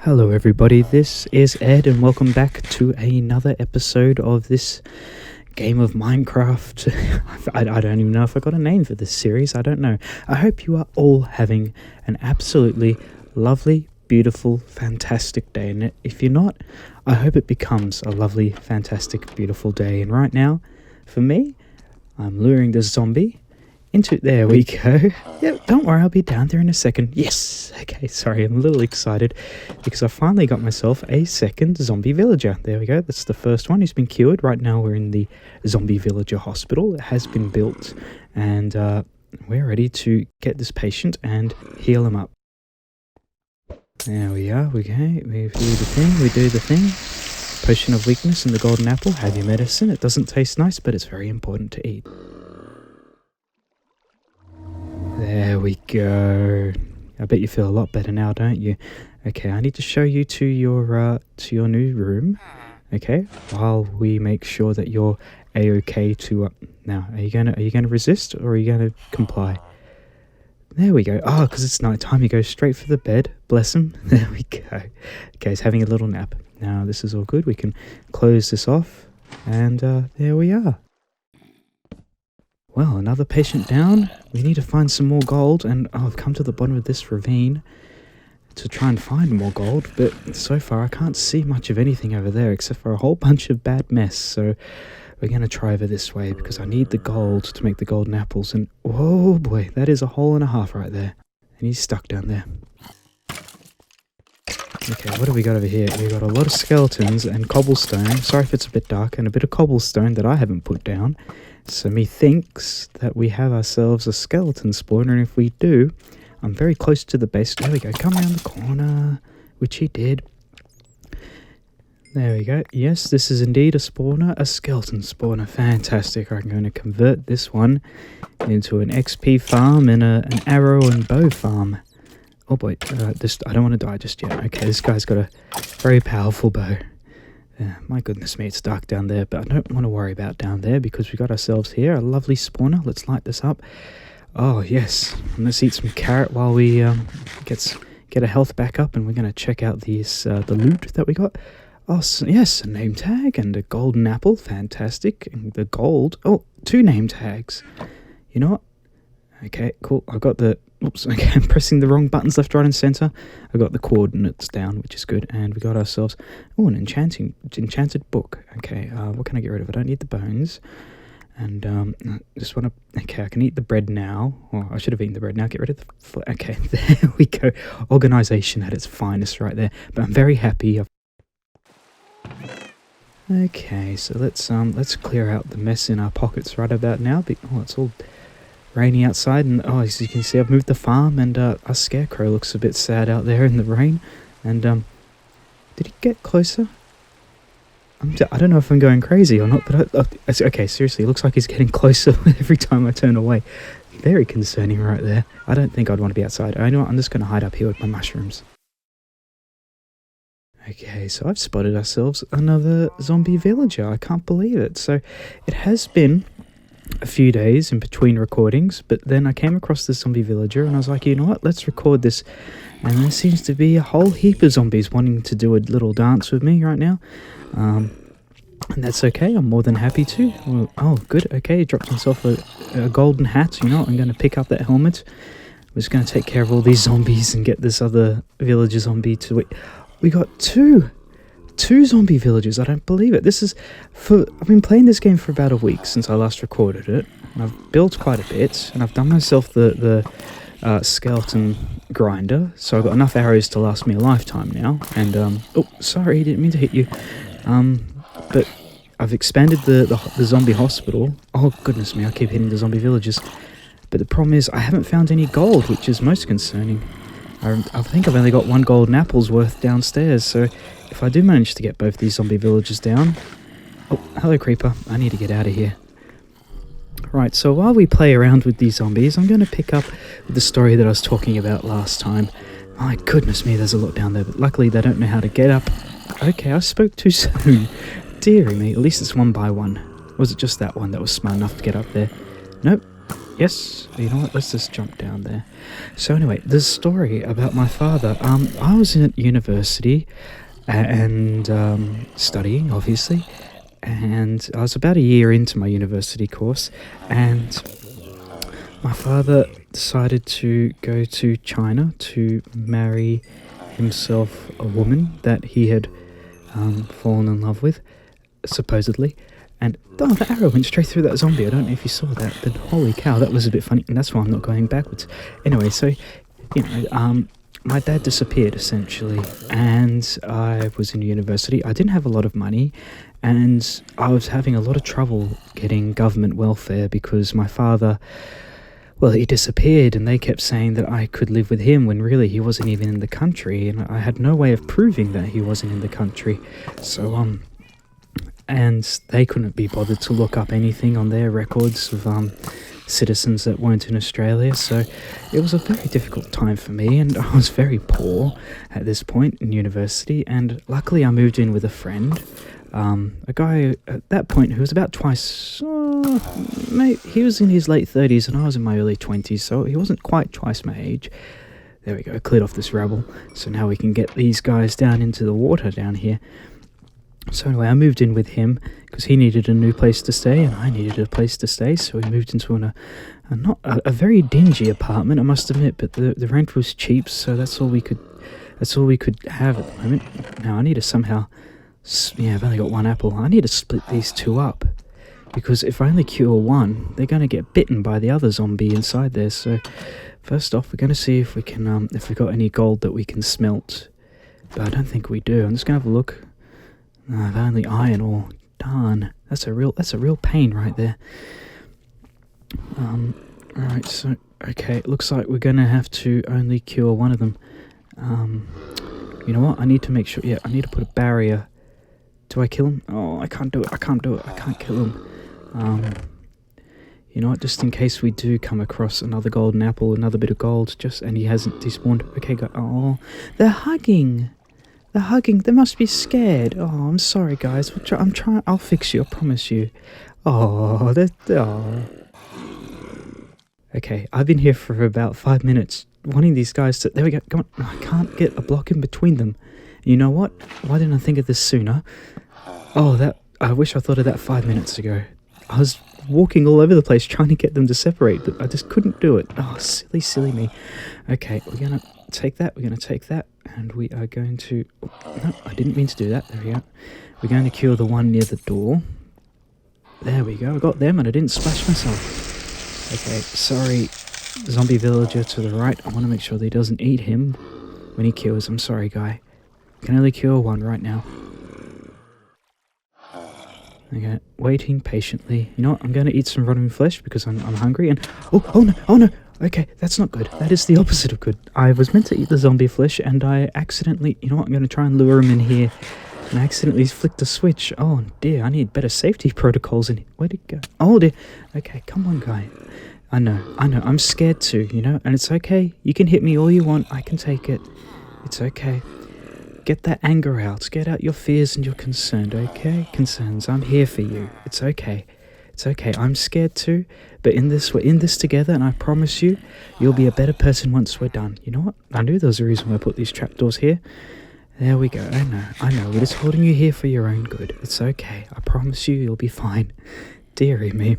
Hello everybody, this is Ed and welcome back to another episode of this game of Minecraft. I don't even know if I got a name for this series, I don't know. I hope you are all having an absolutely lovely, beautiful, fantastic day. And if you're not, I hope it becomes a lovely, fantastic, beautiful day. And right now, for me, I'm luring the zombie into, there we go. Yep, don't worry, I'll be down there in a second. Yes! Okay, sorry, I'm a little excited because I finally got myself a second zombie villager. There we go, that's the first one. He's been cured. Right now we're in the zombie villager hospital. It has been built and we're ready to get this patient and heal him up. There we are, okay, we do the thing. Potion of weakness and the golden apple. Have your medicine. It doesn't taste nice, but it's very important to eat. There we go. I bet you feel a lot better now, don't you? Okay, I need to show you to your new room. Okay, while we make sure that you're a-okay to now. Are you gonna resist or are you gonna comply? There we go. Oh, because it's night time, you go straight for the bed. Bless him. There we go. Okay, he's having a little nap. Now this is all good. We can close this off, and there we are. Well, another patient down. We need to find some more gold, and I've come to the bottom of this ravine to try and find more gold, but so far I can't see much of anything over there except for a whole bunch of bad mess, so we're going to try over this way because I need the gold to make the golden apples, and oh boy, that is a hole and a half right there, and he's stuck down there. Okay, what have we got over here? We've got a lot of skeletons and cobblestone. Sorry if it's a bit dark, and a bit of cobblestone that I haven't put down. So methinks that we have ourselves a skeleton spawner, and if we do, I'm very close to the base. There we go, come around the corner, which he did. There we go. Yes, this is indeed a spawner, a skeleton spawner. Fantastic. I'm going to convert this one into an XP farm and an arrow and bow farm. Oh boy, I don't want to die just yet. Okay, this guy's got a very powerful bow. My goodness me, it's dark down there, but I don't want to worry about down there because we got ourselves here a lovely spawner. Let's light this up. Oh yes, and let's eat some carrot while we get a health back up, and we're going to check out these the loot that we got. Oh so, yes, a name tag and a golden apple, fantastic. And the gold, oh, 2 name tags. You know what? Okay, cool. I've got the, oops, okay, I'm pressing the wrong buttons left, right and center. I got the coordinates down, which is good, and we got ourselves, oh, an enchanted book. Okay, what can I get rid of? I don't need the bones, and just want to, okay, I can eat the bread now, or I should have eaten the bread now, get rid of the, okay, there we go. Organization at its finest right there, but I'm very happy. Okay, so let's clear out the mess in our pockets right about now. Oh, it's all rainy outside, and oh, as you can see, I've moved the farm, and our scarecrow looks a bit sad out there in the rain. And did he get closer? I don't know if I'm going crazy or not, but okay, seriously, it looks like he's getting closer every time I turn away. Very concerning right there. I don't think I'd want to be outside. I know what, I'm just going to hide up here with my mushrooms. Okay, so I've spotted ourselves another zombie villager. I can't believe it. So it has been a few days in between recordings, but then I came across this zombie villager and I was like, you know what, let's record this. And there seems to be a whole heap of zombies wanting to do a little dance with me right now, and that's okay, I'm more than happy to. Oh good, okay, he dropped himself a golden hat. You know what, I'm going to pick up that helmet. I'm just going to take care of all these zombies and get this other villager zombie to it. We got two zombie villagers. I don't believe it. I've been playing this game for about a week since I last recorded it. I've built quite a bit, and I've done myself the skeleton grinder, so I've got enough arrows to last me a lifetime now. And oh, sorry, didn't mean to hit you. But I've expanded the zombie hospital. Oh goodness me, I keep hitting the zombie villagers. But the problem is I haven't found any gold, which is most concerning. I think I've only got 1 golden apple's worth downstairs, so if I do manage to get both these zombie villagers down... Oh, hello creeper, I need to get out of here. Right, so while we play around with these zombies, I'm going to pick up with the story that I was talking about last time. My goodness me, there's a lot down there, but luckily they don't know how to get up. Okay, I spoke too soon. Deary me, at least it's 1 by 1. Was it just that one that was smart enough to get up there? Nope. Yes, you know what? Let's just jump down there. So anyway, the story about my father. I was in university and studying, obviously, and I was about a year into my university course, and my father decided to go to China to marry himself a woman that he had fallen in love with, supposedly. And oh, the arrow went straight through that zombie. I don't know if you saw that, but holy cow, that was a bit funny, and that's why I'm not going backwards. Anyway, so, my dad disappeared, essentially, and I was in university. I didn't have a lot of money, and I was having a lot of trouble getting government welfare because my father, well, he disappeared, and they kept saying that I could live with him when really he wasn't even in the country, and I had no way of proving that he wasn't in the country. So, and they couldn't be bothered to look up anything on their records of citizens that weren't in Australia, so it was a very difficult time for me, and I was very poor at this point in university, and luckily I moved in with a friend, a guy at that point who was about twice, mate, he was in his late 30s and I was in my early 20s, so he wasn't quite twice my age. There we go, cleared off this rubble, so now we can get these guys down into the water down here. So anyway, I moved in with him because he needed a new place to stay and I needed a place to stay, so we moved into a very dingy apartment, I must admit, but the rent was cheap, so that's all we could have at the moment. Now I need to somehow, I've only got one apple, I need to split these two up, because if I only cure one, they're going to get bitten by the other zombie inside there. So first off, we're going to see if we can, if we've got any gold that we can smelt, but I don't think we do. I'm just going to have a look. I've only iron ore. Darn, that's a real pain right there. Right, so okay, it looks like we're gonna have to only cure one of them. You know what? I need to make sure. Yeah, I need to put a barrier. Do I kill him? Oh, I can't do it. I can't kill him. You know what? Just in case we do come across another golden apple, another bit of gold, and he hasn't despawned. Okay, oh, they're hugging. They're hugging. They must be scared. Oh, I'm sorry, guys. I'm trying. I'll fix you. I promise you. Oh, oh. Okay, I've been here for about 5 minutes, wanting these guys to. There we go. Come on. I can't get a block in between them. You know what? Why didn't I think of this sooner? Oh, I wish I thought of that 5 minutes ago. I was walking all over the place trying to get them to separate, but I just couldn't do it. Oh, silly me. Okay, we're gonna take that. We're gonna take that. And we are going to... No, I didn't mean to do that. There we go. We're going to kill the one near the door. There we go. I got them and I didn't splash myself. Okay, sorry, zombie villager to the right. I want to make sure that he doesn't eat him when he kills. I'm sorry, guy. I can only kill one right now. Okay, waiting patiently. You know what? I'm going to eat some rotten flesh because I'm hungry. And oh no! Okay, that's not good. That is the opposite of good. I was meant to eat the zombie flesh, and I accidentally... You know what? I'm going to try and lure him in here. And I accidentally flicked a switch. Oh, dear. I need better safety protocols in here. Where'd it go? Oh, dear. Okay, come on, guy. I know. I'm scared too, you know? And it's okay. You can hit me all you want. I can take it. It's okay. Get that anger out. Get out your fears and your concerns, okay? Concerns. I'm here for you. It's okay. It's okay. I'm scared too. But we're in this together, and I promise you, you'll be a better person once we're done. You know what? I knew there was a reason why I put these trapdoors here. There we go. I know. We're just holding you here for your own good. It's okay. I promise you, you'll be fine. Dearie me.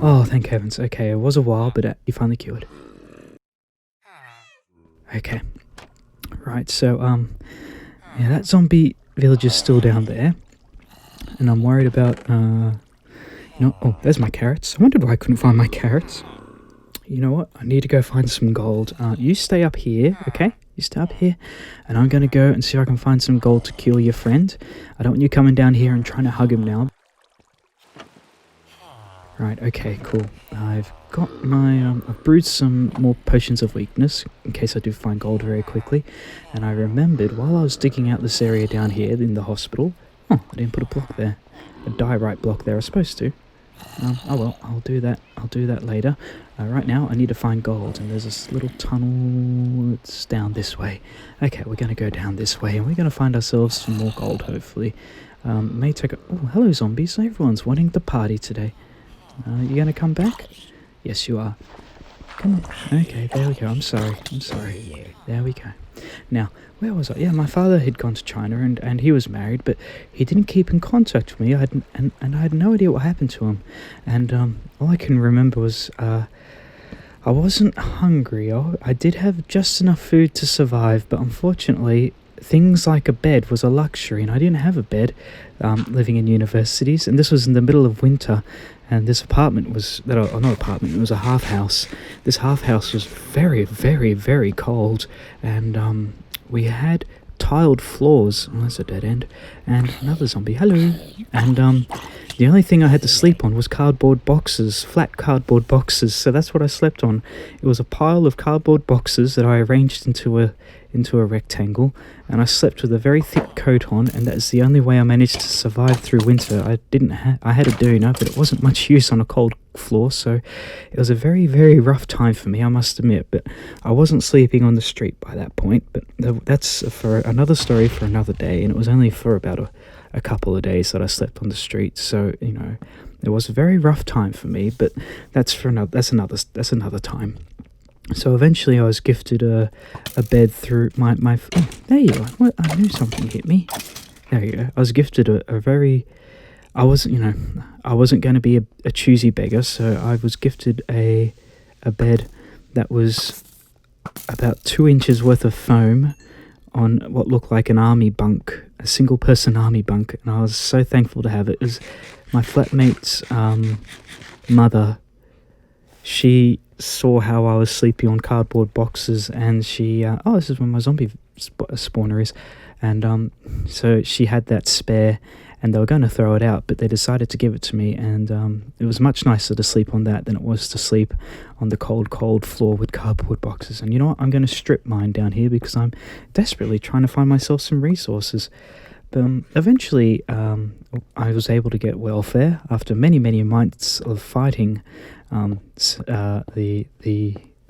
Oh, thank heavens. Okay, it was a while, but you finally cured. Okay. Right, so, yeah, that zombie village is still down there. And I'm worried about, oh, there's my carrots. I wondered why I couldn't find my carrots. You know what? I need to go find some gold. You stay up here, okay? You stay up here, and I'm going to go and see if I can find some gold to kill your friend. I don't want you coming down here and trying to hug him now. Right, okay, cool. I've got my, I've brewed some more potions of weakness, in case I do find gold very quickly. And I remembered, while I was digging out this area down here in the hospital... Oh, I didn't put a block there. A diorite block there, I was supposed to. Oh well, I'll do that later. Right now, I need to find gold, and there's this little tunnel. It's down this way. Okay, we're going to go down this way, and we're going to find ourselves some more gold, hopefully. May take a... Oh, hello, zombies. Everyone's wanting the party today. You gonna come back? Yes, you are. Come on. Okay, there we go. I'm sorry. There we go. Now, where was I? Yeah, my father had gone to China and he was married, but he didn't keep in contact with me. And I had no idea what happened to him. And all I can remember was I wasn't hungry. I did have just enough food to survive, but unfortunately, things like a bed was a luxury, and I didn't have a bed living in universities. And this was in the middle of winter, and this apartment was, not apartment, it was a half house. This half house was very, very, very cold, and we had tiled floors. Oh, that's a dead end. And another zombie. Hello. And the only thing I had to sleep on was cardboard boxes, flat cardboard boxes. So that's what I slept on. It was a pile of cardboard boxes that I arranged into a rectangle, and I slept with a very thick coat on, and that's the only way I managed to survive through winter. I had a doona, but it wasn't much use on a cold floor, so it was a very, very rough time for me, I must admit. But I wasn't sleeping on the street by that point, but that's for another story for another day, and it was only for about a couple of days that I slept on the street. So, you know, it was a very rough time for me, but that's another time. So eventually I was gifted a bed through my oh, there you are. What? I knew something hit me. There you go. I was gifted I wasn't going to be a choosy beggar, so I was gifted a bed that was about 2 inches worth of foam on what looked like an army bunk, a single person army bunk, and I was so thankful to have it. It was my flatmate's mother. She saw how I was sleeping on cardboard boxes, and she this is where my zombie spawner is, and so she had that spare, and they were going to throw it out, but they decided to give it to me, and it was much nicer to sleep on that than it was to sleep on the cold floor with cardboard boxes. And you know what, I'm going to strip mine down here because I'm desperately trying to find myself some resources. But eventually I was able to get welfare after many months of fighting the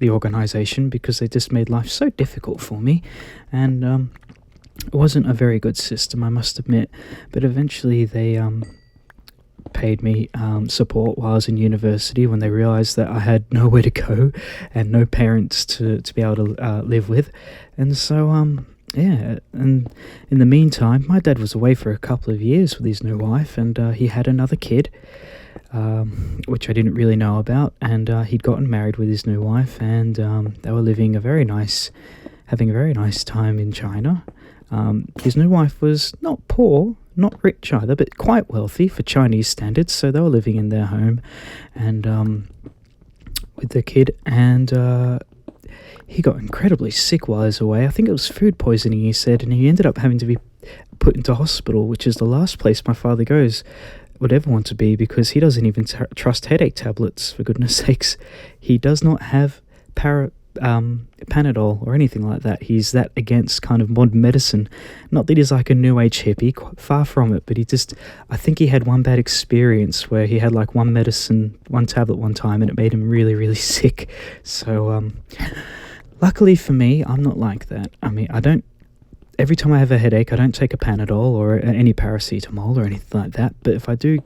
organization, because they just made life so difficult for me, and it wasn't a very good system, I must admit. But eventually they paid me support while I was in university, when they realized that I had nowhere to go and no parents to be able to live with. And so yeah, and in the meantime, my dad was away for a couple of years with his new wife, and he had another kid, which I didn't really know about, and he'd gotten married with his new wife, and they were having a very nice time in China. His new wife was not poor, not rich either, but quite wealthy for Chinese standards, so they were living in their home, and with the kid, and he got incredibly sick while he was away. I think it was food poisoning, he said, and he ended up having to be put into hospital, which is the last place my father would ever want to be, because he doesn't even trust headache tablets, for goodness sakes. He does not have Panadol or anything like that. He's that against kind of modern medicine. Not that he's like a new age hippie, quite far from it, but I think he had one bad experience where he had like one tablet one time, and it made him really, really sick. So luckily for me, I'm not like that. I mean, every time I have a headache, I don't take a Panadol or any paracetamol or anything like that. But if I do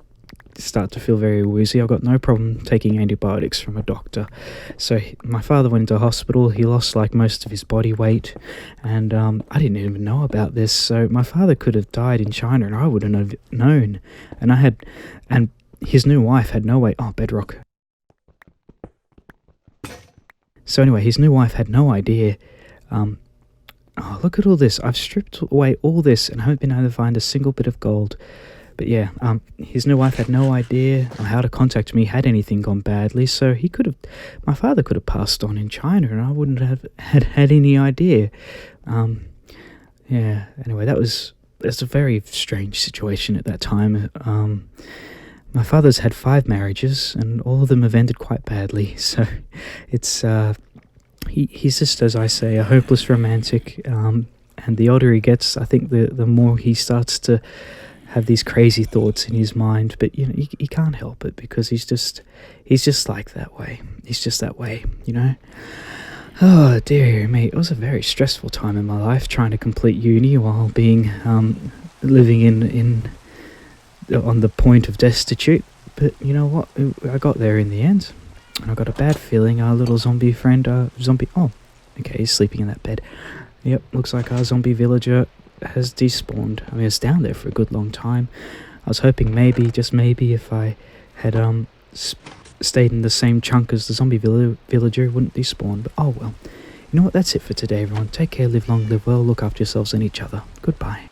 start to feel very woozy, I've got no problem taking antibiotics from a doctor. So my father went into hospital. He lost like most of his body weight, and I didn't even know about this. So my father could have died in China, and I wouldn't have known. And his new wife had no way. Oh, bedrock. So anyway, his new wife had no idea. Oh, look at all this. I've stripped away all this and haven't been able to find a single bit of gold. But yeah, his new wife had no idea on how to contact me had anything gone badly, so my father could have passed on in China, and I wouldn't have had any idea. Yeah, anyway, that's a very strange situation at that time. My father's had 5 marriages, and all of them have ended quite badly, so it's... He's just, as I say, a hopeless romantic, and the older he gets, I think the more he starts to have these crazy thoughts in his mind. But you know, he can't help it, because he's just like that way. He's just that way, you know. Oh dear me, it was a very stressful time in my life, trying to complete uni while being living in on the point of destitute. But you know what? I got there in the end. And I got a bad feeling our little zombie friend, oh, okay, he's sleeping in that bed. Yep, looks like our zombie villager has despawned. I mean, it's down there for a good long time. I was hoping maybe, just maybe, if I had stayed in the same chunk as the zombie villager, it wouldn't despawn. But oh well. You know what? That's it for today, everyone. Take care, live long, live well, look after yourselves and each other. Goodbye.